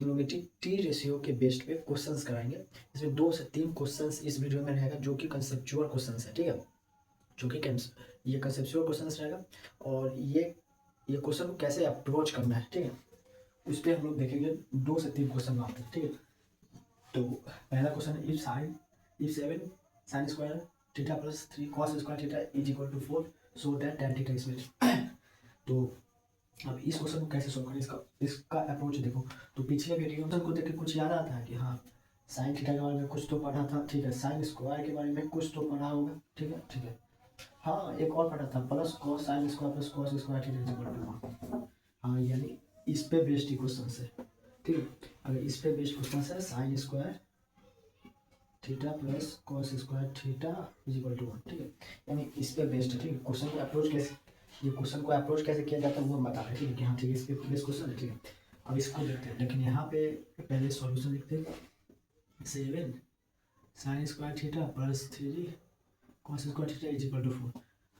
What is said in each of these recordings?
Trigonometry T ratio के based पे questions कराएंगे। इसमें 2 से 3 क्वेश्चंस इस वीडियो में रहेगा जो कि कंसेप्चुअल क्वेश्चंस है, ठीक है, जो कि ये कंसेप्चुअल क्वेश्चंस रहेगा और ये क्वेश्चन को कैसे अप्रोच करना है, ठीक है, उस पर हम लोग देखेंगे। 2 से 3 क्वेश्चन आते हैं, ठीक है। तो पहला क्वेश्चन है if 7 sine square theta plus 3 cos square theta is equal to 4 so that tan theta is तो अब इस क्वेश्चन को कैसे सोल्व करें, इसका अप्रोच देखो। तो पिछले वीडियो को देख के कुछ याद आता है कि हाँ साइन थीटा के बारे में कुछ तो पढ़ा था, ठीक है, साइन स्क्वायर के बारे में कुछ तो पढ़ा होगा, ठीक है। हाँ एक और पढ़ा था plus cos sine square plus cos square theta is equal to 1। हाँ यानी इस पे बेस्ड क्वेश्चन है, ठीक है। अगर इस पे बेस्ड क्वेश्चन है sine square theta plus cos square theta is equal to 1, ठीक है, यानी इस पे बेस्ड है, ठीक है। क्वेश्चन को अप्रोच कैसे, ये क्वेश्चन को अप्रोच कैसे किया जाता है वो हम बता रहे हैं, ठीक है, कि हाँ ठीक है इस पे बेस्ड क्वेश्चन है, ठीक है। अब इसको देखते हैं, लेकिन यहाँ पे पहले सॉल्यूशन लिखते हैं 7 sine square theta plus 3 cos square theta is equal to 4।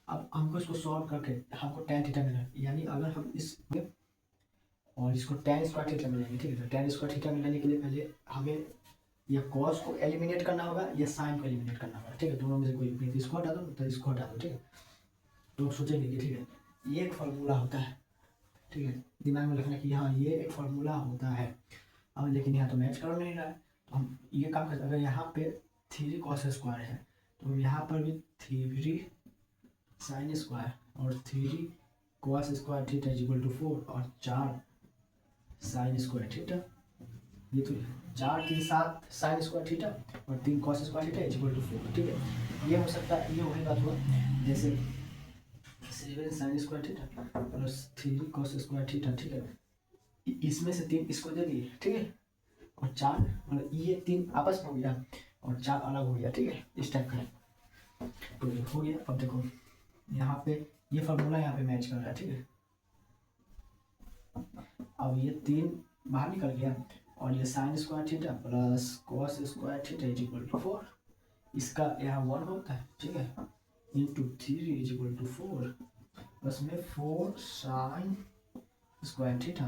अब हमको इसको सॉल्व करके हमको tan थीटा मिला, यानी अगर हम इस और इसको tan स्क्वायर थीटा मिलेंगे, ठीक है। तो tan स्क्वायर थीटा मिलाने के लिए पहले हमें या कॉस को एलिमिनेट करना होगा या साइन को एलिमिनेट करना होगा, ठीक है। दोनों में से कोई भी, इसको हटा दो तो इसको हटा दो, ठीक है। तो सोचेंगे कि ठीक है ये एक फार्मूला होता है, ठीक है, दिमाग में रखना कि हाँ ये एक फार्मूला होता है। अब लेकिन यहाँ तो मैच कर नहीं रहा है, तो हम ये काम करते हैं, अगर यहाँ पे 3 कॉस स्क्वायर है तो यहाँ पर भी 3 साइन स्क्वायर और 3 cos square theta is equal to 4 और 4 साइन स्क्वायर थीटा, ये तो 4 3 7 साइन स्क्वायर थीटा और 3 cos square theta is equal to 4, ठीक है। ये हो सकता है, ये वही बात हुआ जैसे 7 sine square theta plus 3 cos square theta, ठीक है। इसमें से 3 इसको दे दिए, ठीक है, और 4 मतलब ये 3 आपस में हो गया और 4 अलग हो गया, ठीक है, इस टाइप का तो हो गया। अब देखो यहाँ पे ये फार्मूला यहाँ पे मैच कर रहा है, ठीक है। अब ये 3 बाहर निकल गया और ये sine square theta plus cos square theta is equal to 4, इसका यहाँ 1 होता है, ठीक है, into 3 is equal to 4 plus में 4 साइन स्क्वायर थीटा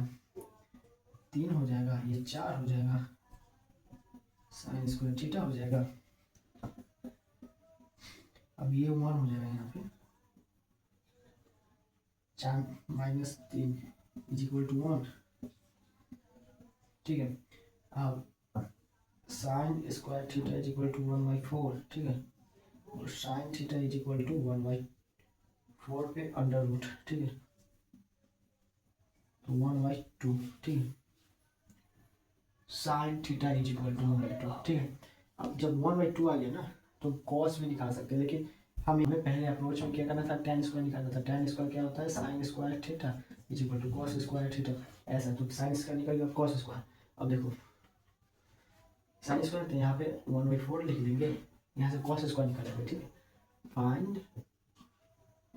3 हो जाएगा, ये 4 हो जाएगा, साइन स्क्वायर थीटा हो जाएगा। अब ये 1 हो जाएगा यहाँ पे 4 माइनस 3 इज इक्वल टू 1, ठीक है। अब sine square theta is equal to 1/4, ठीक है, और sine theta is equal to 1/4 पे अंडर रूट, ठीक है, तो 1/2, ठीक है, sine theta is equal to 1/2, ठीक है। अब जब 1/2 आ गया ना तो कॉस भी निकाल सकते हैं, लेकिन हमें पहले अप्रोच में क्या करना था, tan स्क्वायर निकालना था। tan स्क्वायर क्या होता है, sine square theta is equal to cos square theta, ऐसा। तो साइन स्क्वायर निकल गया कॉस स्क्वायर। अब देखो साइन स्क्वायर तो यहाँ पे 1/4 लिख देंगे, यहाँ से कॉस स्क्वायर निकालेंगे, ठीक है। फाइंड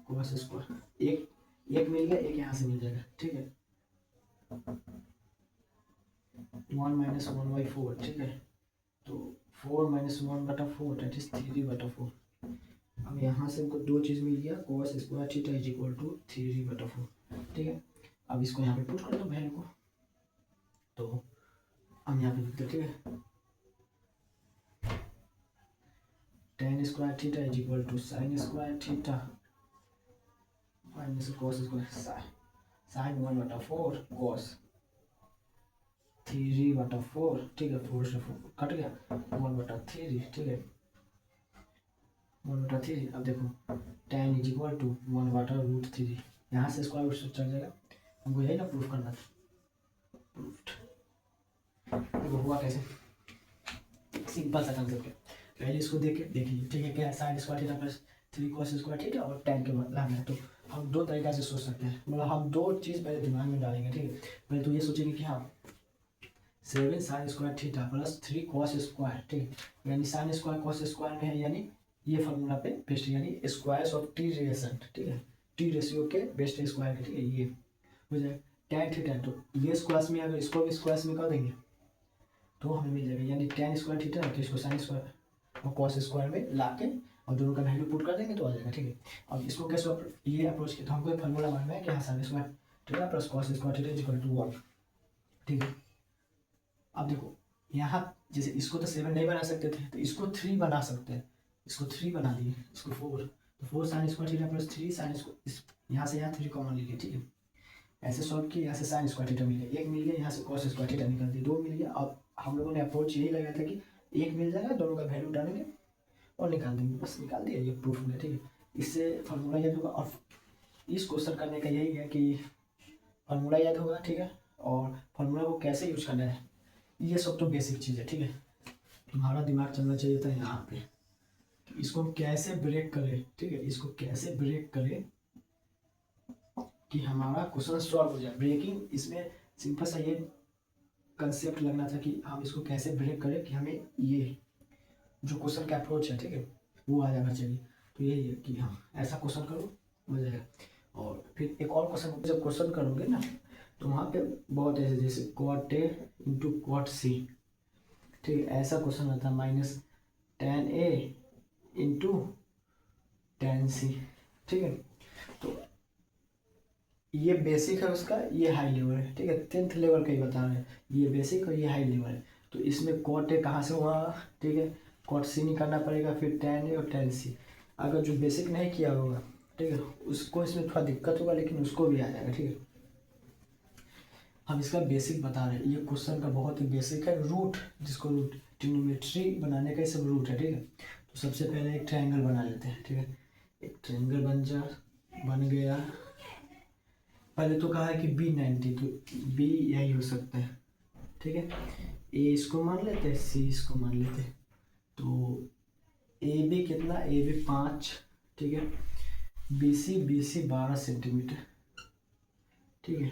कॉस स्क्वायर, एक मिल गया, एक यहाँ से मिल जाएगा, ठीक है, 1 माइनस 1/4, ठीक है, तो 4 माइनस 1/4 दैट इज 3/4। अब यहाँ से हमको 2 चीज़ मिल गया, cos square theta is equal to 3/4, ठीक है। अब इसको यहाँ पे पुट कर दो वैल्यू को, तो हम यहाँ पे लिखते, ठीक है, tan square theta is equal to sine square theta minus cos square sine 1/4 cos 3/4, ठीक है, 4 से 4 कट गया 1/3, ठीक है, 1/3। अब देखो tan इज इक्वल टू 1/√3, यहाँ से स्क्वायर रूट चल जाएगा, हमको यही ना प्रूफ करना था, प्रूफ्ड। देखो हुआ कैसे, सिंपल सा कंसेप्ट है, पहले इसको देखिए, ठीक है, क्या sign square theta plus 3 cos square theta और tan के मतलब है। तो हम 2 तरीका से सोच सकते हैं, मतलब हम 2 चीज़ पहले दिमाग में डालेंगे, ठीक है। पहले तो ये सोचेंगे कि हाँ 7 sine square theta plus 3 cos square, ठीक है, यानी साइन स्क्वायर कॉस स्क्वायर में है, यानी ये फार्मूला पे बेस्ट, यानी स्क्वायर्स ऑफ टी रिलेशन, ठीक है, टी रेशियो के बेस्ट स्क्वायर, ठीक है, ये हो जाएगा tan थीटा। तो ये स्क्वायर्स में अगर इसको भी स्क्वायर्स में कर देंगे तो हमें मिल जाएगा, यानी tan स्क्वायर थीटा तो इसको साइन स्क्वायर और कॉस स्क्वायर में ला के और दोनों का वैल्यू पुट कर देंगे तो आ जाएगा, ठीक है। अब इसको कैसे ये अप्रोच किया, तो हमको एक फार्मूला मालूम है कि हाँ sine square theta plus cos square theta is equal to 1, ठीक है। अब देखो यहाँ जैसे इसको तो 7 नहीं बना सकते थे, तो इसको 3 बना सकते हैं, इसको 3 बना दिए, इसको 4, तो 4 sign square theta plus 3 sine square, यहाँ से यहाँ 3 कॉमन ले लिया, ठीक है। ऐसे सॉल्व किया, यहाँ से साइन स्क्वायर थीटा मिल गया, एक मिल गया, यहाँ से कॉस स्क्वायर थीटा निकल दिया, 2 मिल गया। अब हम लोगों ने अप्रोच यही लगाया था कि एक मिल जाएगा, दोनों का वैल्यू डालेंगे और निकाल देंगे, बस निकाल दिया, ये प्रूफ हो गया, ठीक है। इससे फार्मूला याद होगा, और इस क्वेश्चन करने का यही है कि फार्मूला याद होगा, ठीक है, और फार्मूला को कैसे यूज करना है, ये सब तो बेसिक चीज़ है, ठीक है। तुम्हारा दिमाग चलना चाहिए था यहाँ पे, इसको हम कैसे ब्रेक करें, ठीक है, इसको कैसे ब्रेक करें कि हमारा क्वेश्चन सॉल्व हो जाए। ब्रेकिंग इसमें सिंपल सा ये कंसेप्ट लगना था कि हम इसको कैसे ब्रेक करें कि हमें ये जो क्वेश्चन का अप्रोच है, ठीक है, वो आ जाना चाहिए। तो यही है कि हाँ ऐसा क्वेश्चन करो, हो जाएगा। और फिर एक और क्वेश्चन, जब क्वेश्चन करोगे ना तो वहाँ पे बहुत ऐसे, जैसे cot A into cot C, ठीक है, ऐसा क्वेश्चन आता है, minus tan A into tan C, ठीक है। तो ये बेसिक है उसका, ये हाई लेवल है, ठीक है, 10th लेवल का ही बता रहे हैं, ये बेसिक और ये हाई लेवल है। तो इसमें कॉट ए कहाँ से हुआ, ठीक है, कॉट सी निकालना पड़ेगा, फिर tan A और tan C। अगर जो बेसिक नहीं किया होगा, ठीक है, उसको इसमें थोड़ा दिक्कत होगा, लेकिन उसको भी आ जाएगा, ठीक है। हम इसका बेसिक बता रहे हैं, ये क्वेश्चन का बहुत ही बेसिक है, रूट, जिसको रूट ट्रिग्नोमेट्री बनाने का ये सब रूट है, ठीक है। तो सबसे पहले एक ट्रायंगल बना लेते हैं, ठीक है, एक ट्रायंगल बन गया। पहले तो कहा है कि B90, तो B यही हो सकता है, ठीक है। A इसको मान लेते हैं, C इसको मान लेते हैं, तो AB कितना, AB 5, ठीक है, BC 12 सेंटीमीटर, ठीक है।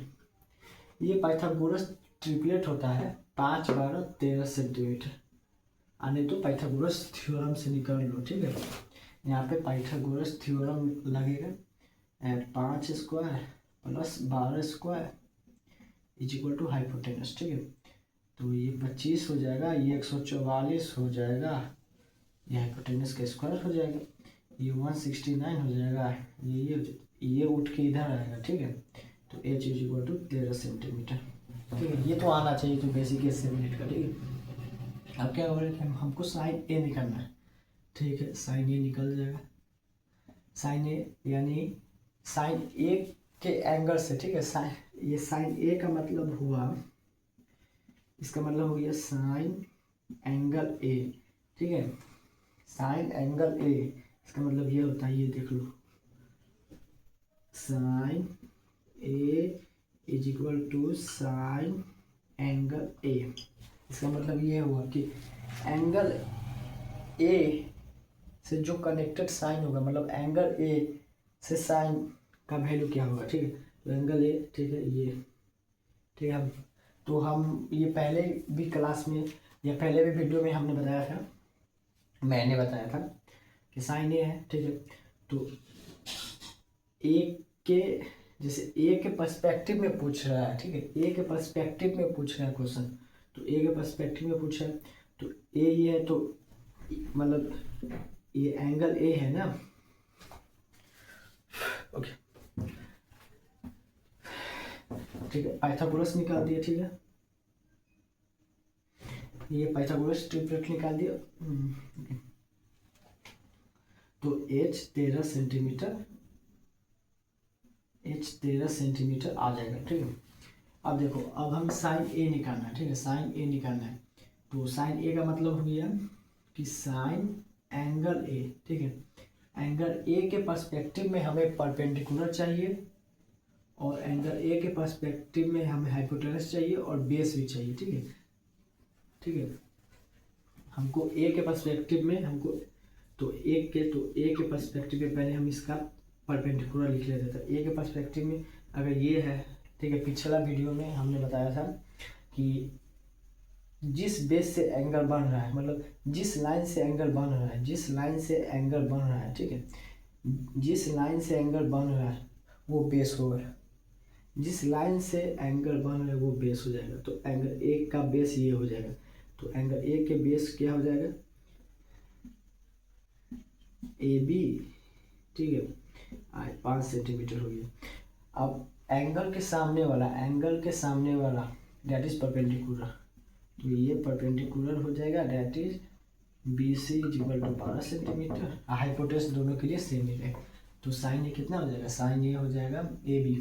ये पाइथागोरस ट्रिपलेट होता है, 5 12 13 सेंटीमीटर, आने तो पाइथागोरस थ्योरम से निकाल लो, ठीक है। यहाँ पे पाइथागोरस थ्योरम लगेगा, 5 square plus 12 square is equal to hypotenuse, ठीक है। तो ये 25 हो जाएगा, ये 144 हो जाएगा, ये हाइपोटेनस का स्क्वायर हो जाएगा, ये 169 हो जाएगा, ये उठ के इधर आएगा, ठीक है। तो H is equal to 13 centimetre, ठीक है। ये तो आना चाहिए, तो बेसिक 7 मिनट का, ठीक है। अब क्या हो रहा है, हमको साइन ए निकालना है, ठीक है, साइन ए निकल जाएगा, साइन ए यानी साइन ए के एंगल से, ठीक है, साइन, ये साइन ए का मतलब हुआ, इसका मतलब हो गया साइन एंगल ए, ठीक है, साइन एंगल ए, इसका मतलब ये होता है, ये देख लो, sine A is equal to sine angle A. इसका मतलब ये हुआ कि एंगल ए से जो कनेक्टेड साइन होगा, मतलब एंगल ए से साइन का वैल्यू क्या होगा, ठीक है। तो एंगल ए, ठीक है, ये, ठीक है। हम ये पहले भी क्लास में या पहले भी वीडियो में हमने बताया था, मैंने बताया था कि साइन ए है, ठीक है। तो ए के, जैसे ए के पर्सपेक्टिव में पूछ रहा है, ठीक है, ए के पर्सपेक्टिव में पूछ रहा है क्वेश्चन, तो ए के पर्सपेक्टिव में पूछा है, तो ए ये है, तो मतलब ये एंगल ए है ना, ओके, ठीक है। पाइथागोरस निकाल दिया, ठीक है, ये पाइथागोरस ट्रिपलेट निकाल दिया, तो H 13 सेंटीमीटर, H 13 सेंटीमीटर आ जाएगा, ठीक है। अब देखो, अब हम साइन ए निकालना है, ठीक है, साइन ए निकालना है, तो साइन ए का मतलब हो गया कि साइन एंगल ए, ठीक है, एंगल ए के पर्सपेक्टिव में हमें परपेंडिकुलर चाहिए, और एंगल ए के पर्सपेक्टिव में हमें हाइपोटेनस चाहिए, और बेस भी चाहिए, ठीक है, ठीक है। हमको ए के पर्सपेक्टिव में हमको, तो ए के पर्सपेक्टिव में पहले हम इसका परपेंडिकुलर लिख लेते थे। ए के पर्सपेक्टिव में अगर ये है, ठीक है, पिछला वीडियो में हमने बताया था कि जिस बेस से एंगल बन रहा है, मतलब जिस लाइन से एंगल बन रहा है, जिस लाइन से एंगल बन रहा है, ठीक है, जिस लाइन से एंगल बन रहा है वो बेस होगा, जिस लाइन से एंगल बन रहा है वो बेस हो जाएगा। तो एंगल ए का बेस ये हो जाएगा, तो एंगल ए के बेस क्या हो जाएगा, ए बी, ठीक है, 5 सेंटीमीटर हो गया। अब एंगल के सामने वाला दैट इज परपेंडिकुलर, तो ये परपेंडिकुलर हो जाएगा, that is B C is equal to 12 centimetre. Hypotenuse दोनों के लिए सेम ही है, तो साइन ए कितना हो जाएगा, साइन ए हो जाएगा ए बी,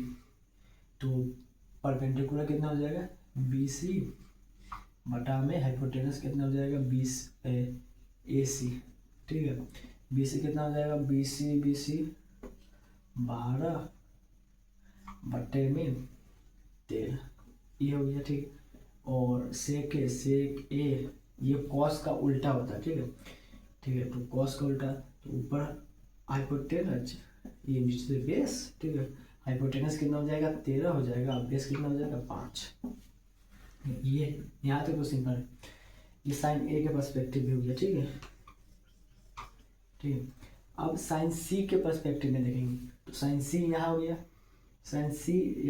तो परपेंडिकुलर कितना हो जाएगा बी सी बटा में हाइपोटेनस कितना हो जाएगा 20 ए सी, ठीक है। बी सी कितना हो जाएगा बी सी 12 बटे में 13, ये हो गया, ठीक है। और सेक ए ये कॉस का उल्टा होता है, ठीक है, ठीक है। तो कॉस का उल्टा, तो ऊपर हाइपोटेनस, ये नीचे बेस, ठीक है। हाइपोटेनस कितना हो जाएगा 13 हो जाएगा, बेस कितना हो जाएगा 5। ये यहाँ तक तो सिंपल है। ये साइन ए के पर्सपेक्टिव में हो गया, ठीक है, ठीक है। अब साइन सी के पर्सपेक्टिव में देखेंगे, तो साइन सी यहाँ हो गया, साइन सी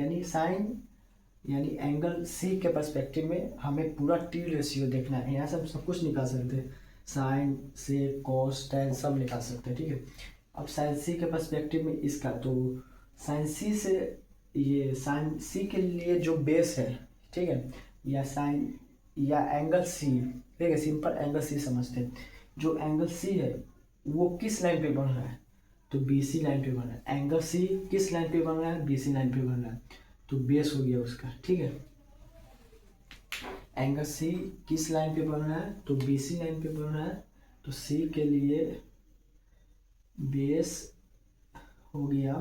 यानी एंगल सी के पर्सपेक्टिव में हमें पूरा टी रेशियो देखना है। यहाँ से हम सब कुछ निकाल सकते हैं, साइन से कॉस टैन सब निकाल सकते हैं, ठीक है। अब साइन सी के पर्सपेक्टिव में इसका, तो साइन सी से ये साइन सी के लिए जो बेस है, ठीक है, या साइन या एंगल सी, ठीक है, सिंपल एंगल सी समझते हैं। जो एंगल सी है वो किस लाइन पे बन रहा है, तो बी सी लाइन पे बन रहा है। एंगल सी किस लाइन पे बन रहा है, बी सी लाइन पे बन रहा है, तो बेस हो गया उसका, ठीक है। एंगल सी किस लाइन पे बन रहा है, तो बी सी लाइन पे बन रहा है, तो सी के लिए बेस हो गया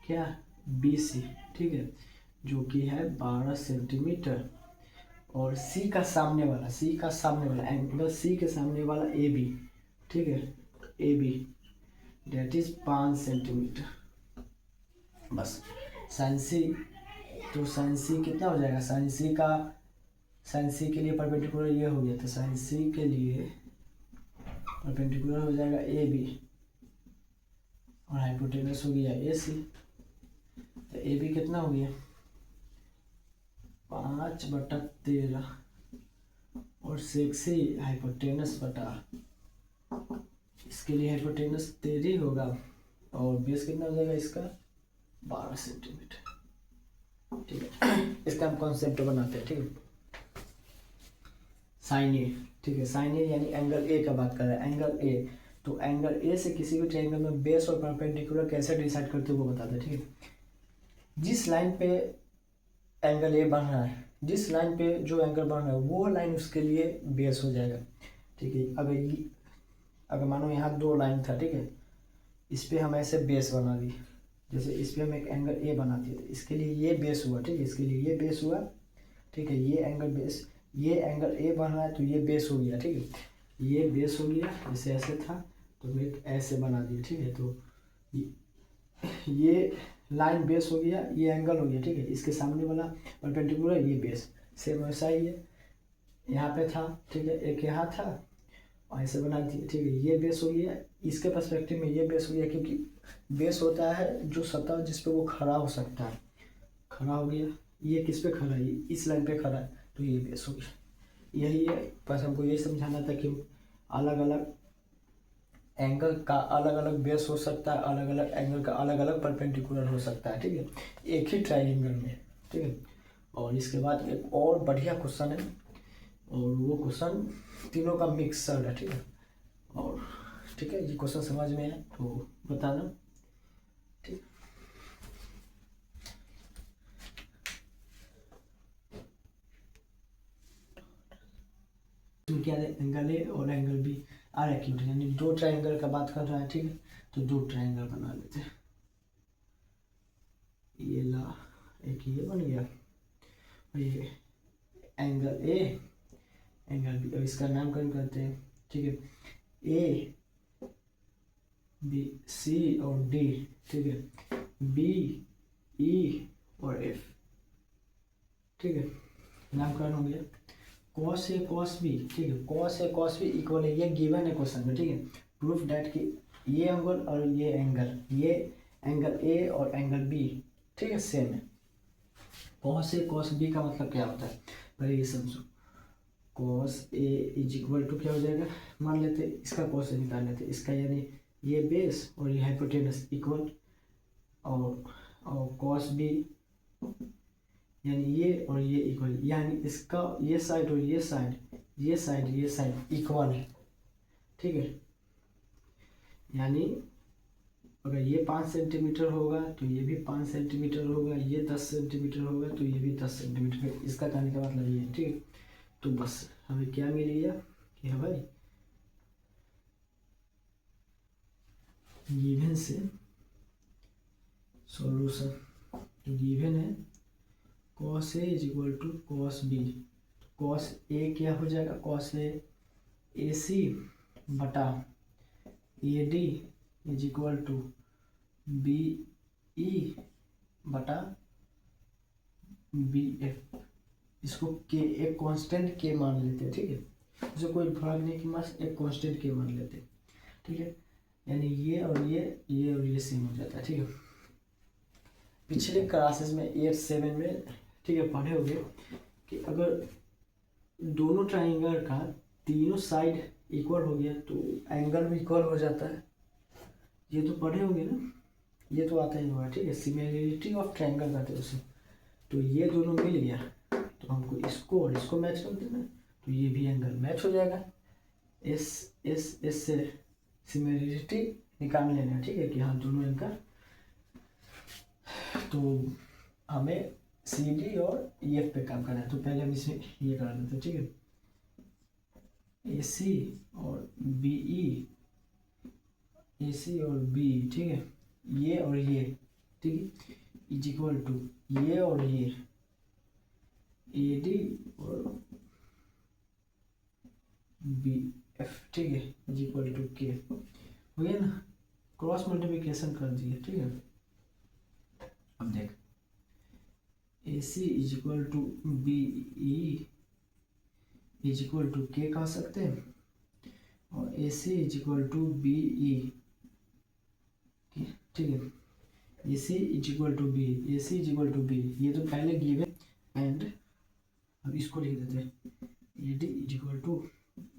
क्या बी सी, ठीक है, जो कि है 12 सेंटीमीटर। और सी का सामने वाला एंगल सी के सामने वाला ए बी, ठीक है, A B that is 5 centimetre. बस साइन सी, तो साइन सी कितना हो जाएगा, साइन सी के लिए परपेंडिकुलर ये हो गया, तो साइन सी के लिए परपेंडिकुलर हो जाएगा ए बी और हाइपोटेनस हो गया ए सी। तो ए बी कितना हो गया 5/13 और सेक सी हाइपोटेनस बटा, इसके लिए हाइपोटेनस 13 होगा और बेस कितना हो जाएगा इसका 12 सेंटीमीटर, ठीक है। इसका हम कॉन्सेप्ट बनाते हैं, ठीक है। साइन ए, ठीक है, साइन ए यानी एंगल ए का बात कर रहे हैं, एंगल ए। तो एंगल ए से किसी भी ट्रायंगल में बेस और परपेंडिकुलर कैसे डिसाइड करते हैं वो बताते हैं, ठीक है। जिस लाइन पे एंगल ए बन रहा है, जिस लाइन पे जो एंगल बन रहा है वो लाइन उसके लिए बेस हो जाएगा, ठीक है। अगर मानो यहाँ 2 लाइन था, ठीक है, इस पे हम ऐसे बेस बना दिए, जैसे इस पे हम एक एंगल ए बना दिए, तो इसके लिए ये बेस हुआ, ठीक है, इसके लिए ये बेस हुआ, ठीक है। ये एंगल ए बन रहा है तो ये बेस हो गया, ठीक है, ये बेस हो गया, जैसे ऐसे था तो मैं ऐसे बना दिया, ठीक है। तो ये लाइन बेस हो गया, ये एंगल हो गया, ठीक है। इसके सामने वाला परपेंडिकुलर ये बेस, सेम वैसा ही है, यहाँ पे था, ठीक है, एक यहाँ था और ऐसे बना दिया, ठीक है। ये बेस हो गया, इसके पर्सपेक्टिव में ये बेस हो गया, क्योंकि बेस होता है जो सतह जिस पे वो खड़ा हो सकता है, खड़ा हो गया। ये किस पे खड़ा है, इस लाइन पे खड़ा है, तो ये बेस हो गया। यही है, बस हमको यही समझाना था कि अलग अलग एंगल का अलग अलग बेस हो सकता है, अलग अलग एंगल का अलग अलग परपेंडिकुलर हो सकता है, ठीक है, एक ही ट्रायंगल में, ठीक है। और इसके बाद एक और बढ़िया क्वेश्चन है, और वो क्वेश्चन तीनों का मिक्सर है, ठीक है। और ठीक है, ये क्वेश्चन समझ में है तो बताना, ठीक। तो क्या है, एंगल ए और एंगल बी आर एक्यूट, यानी 2 ट्रायंगल का बात कर रहा है, ठीक है। तो 2 ट्रायंगल बना लेते हैं, ये ला, एक ये बन गया, ये एंगल ए एंगल बी, और इसका नामकरण करते हैं, ठीक है। ए बी सी और डी, ठीक है, बी ई और एफ, ठीक है, नामकरण हो गया। कॉस ए कॉस बी, ठीक है, cos A cos B equal है, ये गिवन है क्वेश्चन में, ठीक है। प्रूफ डैट कि ये एंगल और ये एंगल ए और एंगल बी, ठीक है, सेम है। कॉस ए कॉस बी का मतलब क्या होता है, पहले ये समझो। Cos A is equal to क्या हो जाएगा, मान लेते इसका कॉस ए निकाल लेते, इसका यानी ये बेस और ये हाइपोटेनस इक्वल, और कॉस बी यानी ये और ये इक्वल, यानी इसका ये साइड और ये साइड इक्वल है, ठीक है। यानी अगर ये 5 सेंटीमीटर होगा तो ये भी 5 सेंटीमीटर होगा, ये 10 सेंटीमीटर होगा तो ये भी 10 सेंटीमीटर है। इसका कहने का मतलब ये है, ठीक है। तो बस हमें क्या मिल गया कि हाँ भाई गिवन से सॉल्यूशन, तो गिवन है cos A is equal to cos B। cos A क्या हो जाएगा, cos A AC बटा AD is equal to BE बटा BF। इसको के एक कांस्टेंट के मान लेते हैं, ठीक है। इसको कोई फर्क नहीं कि बस एक कांस्टेंट के मान लेते हैं, ठीक है। यानी ये और ये सेम हो जाता है, ठीक है। पिछले क्लासेस में 8-7 में, ठीक है, पढ़े होंगे कि अगर दोनों ट्राइंगल का तीनों साइड इक्वल हो गया तो एंगल भी इक्वल हो जाता है। ये तो पढ़े होंगे ना, ये तो आता ही होगा, ठीक है। सिमिलरिटी ऑफ ट्राइंगल कहते हैं उसे। तो ये दोनों मिल गया तो हमको इसको और इसको मैच कर देना है, तो ये भी एंगल मैच हो जाएगा। इस से सिमिलरिटी निकाल लेना, ठीक है, कि हाँ दोनों एंगल। तो हमें CD और EF पे काम करना है, तो पहले हम इसमें ये कर लेते हैं, ठीक है। AC और BE, AC और BE, ठीक है, ये और ये, ठीक है, इज इक्वल टू ये और ये AD और BF, ठीक है, इज इक्वल टू K। हो गया ना, क्रॉस मल्टीप्लिकेशन कर दिए, ठीक है। अब देख AC is equal to BE is equal to K कह सकते हैं, और AC is equal to BE, ठीक है। AC is equal to B, AC is equal to B, ये तो पहले गिवन एंड अब इसको लिख देते हैं AD is equal to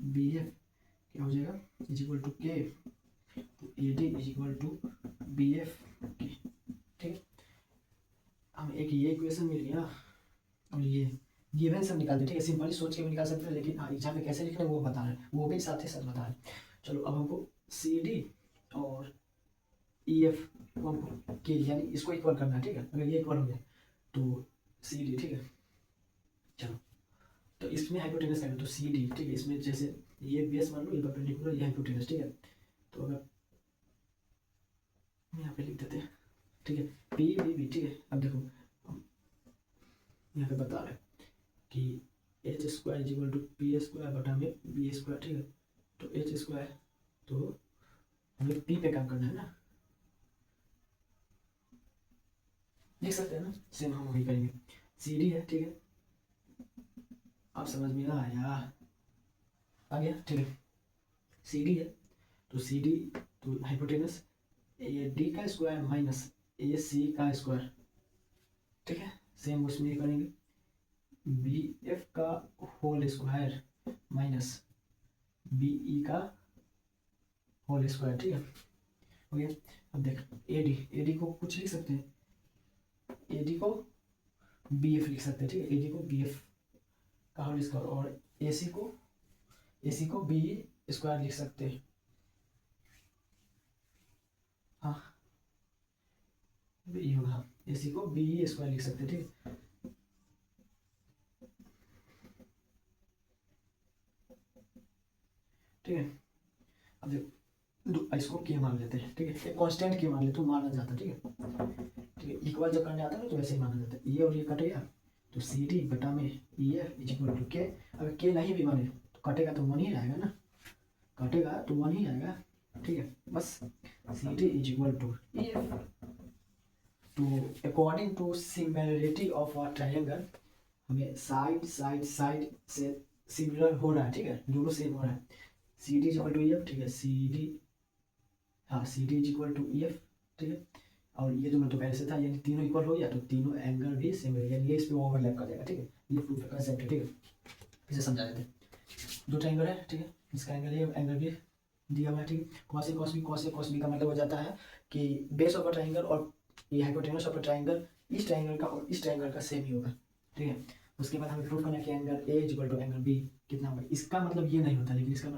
BF, क्या हो जाएगा, इज इक्वल टू K, तो AD is equal to BF, ठीक है। हम एक ये इक्वेशन मिल गया और ये गिवन से हम निकालते, ठीक है। सिंपली सोच के भी निकाल सकते हैं, लेकिन हाँ एग्जाम में कैसे लिखना है वो बता रहे हैं, वो भी साथ ही साथ बता रहे हैं। चलो अब हमको CD और EF को हमको के यानी इसको इक्वल करना है, ठीक है। अगर ये इक्वल हो गया तो CD, ठीक है। चलो तो इसमें हाइपोटेनस का तो CD, ठीक है। इसमें जैसे ये बेस मान लो, ये परपेंडिकुलर, ये हाइपोटेनस, ठीक है। तो अगर यहाँ पे लिख देते हैं, ठीक है, PBB, ठीक है। अब देखो हम यहाँ पे बता रहे हैं कि H² is equal to P² बटा में B², ठीक है। तो H², तो हमें P पे काम करना है ना, लिख सकते हैं ना, सेम हम वही करेंगे। CD है, ठीक है, आप समझ में आया, आ गया, ठीक है। CD है तो CD, तो हाइपोटेनस AD का स्क्वायर माइनस AC का स्क्वायर, ठीक है। सेम उसमें करेंगे BF का होल स्क्वायर माइनस BE का होल स्क्वायर, ठीक है, हो गया। अब देख AD को कुछ लिख सकते हैं, AD को BF लिख सकते हैं, ठीक है। AD को BF का होल स्क्वायर और AC को BE स्क्वायर लिख सकते हैं, हाँ ये होगा, AC को BE स्क्वायर लिख सकते हैं, ठीक है। ठीक है, अब देखो इसको के मान लेते हैं, ठीक है। एक कांस्टेंट के मान लेते, तो माना जाता है, ठीक है। इक्वल जब करने आता है ना तो ऐसे ही माना जाता है। ये और ये कटेगा तो CD बटा में EF is equal to K। अगर K नहीं भी माने तो कटेगा तो 1 ही आएगा ना, कटेगा तो 1 ही आएगा, ठीक है। बस CD is equal to EF। तो according to similarity of a triangle, हमें साइड से सिमिलर हो रहा है, ठीक है, दोनों सेम हो रहा है। CD is equal to EF, ठीक है। CD is equal to EF, ठीक है। और ये जो मतलब पहले से था, यानी तीनों इक्वल हो गया तो तीनों एंगल भी सेम है, यानी ये इस पे ओवरलैप कर देगा, ठीक है। ये प्रूफ का कंसेप्ट है, ठीक है। इसे समझा देते हैं। दो ट्रायंगल है, ठीक है, इसका एंगल ये एंगल भी दिया हुआ है, ठीक है। cos A cos B का मतलब हो जाता है कि बेस ऑफ अ ट्रायंगल और ये हाइपोटेनस ऑफ अ ट्रायंगल इस ट्रायंगल का और इस ट्रायंगल का सेम ही होगा, ठीक है। उसके बाद हमें प्रूफ करना है कि angle A equal to angle B कितना होगा। इसका मतलब ये नहीं होता, लेकिन इसका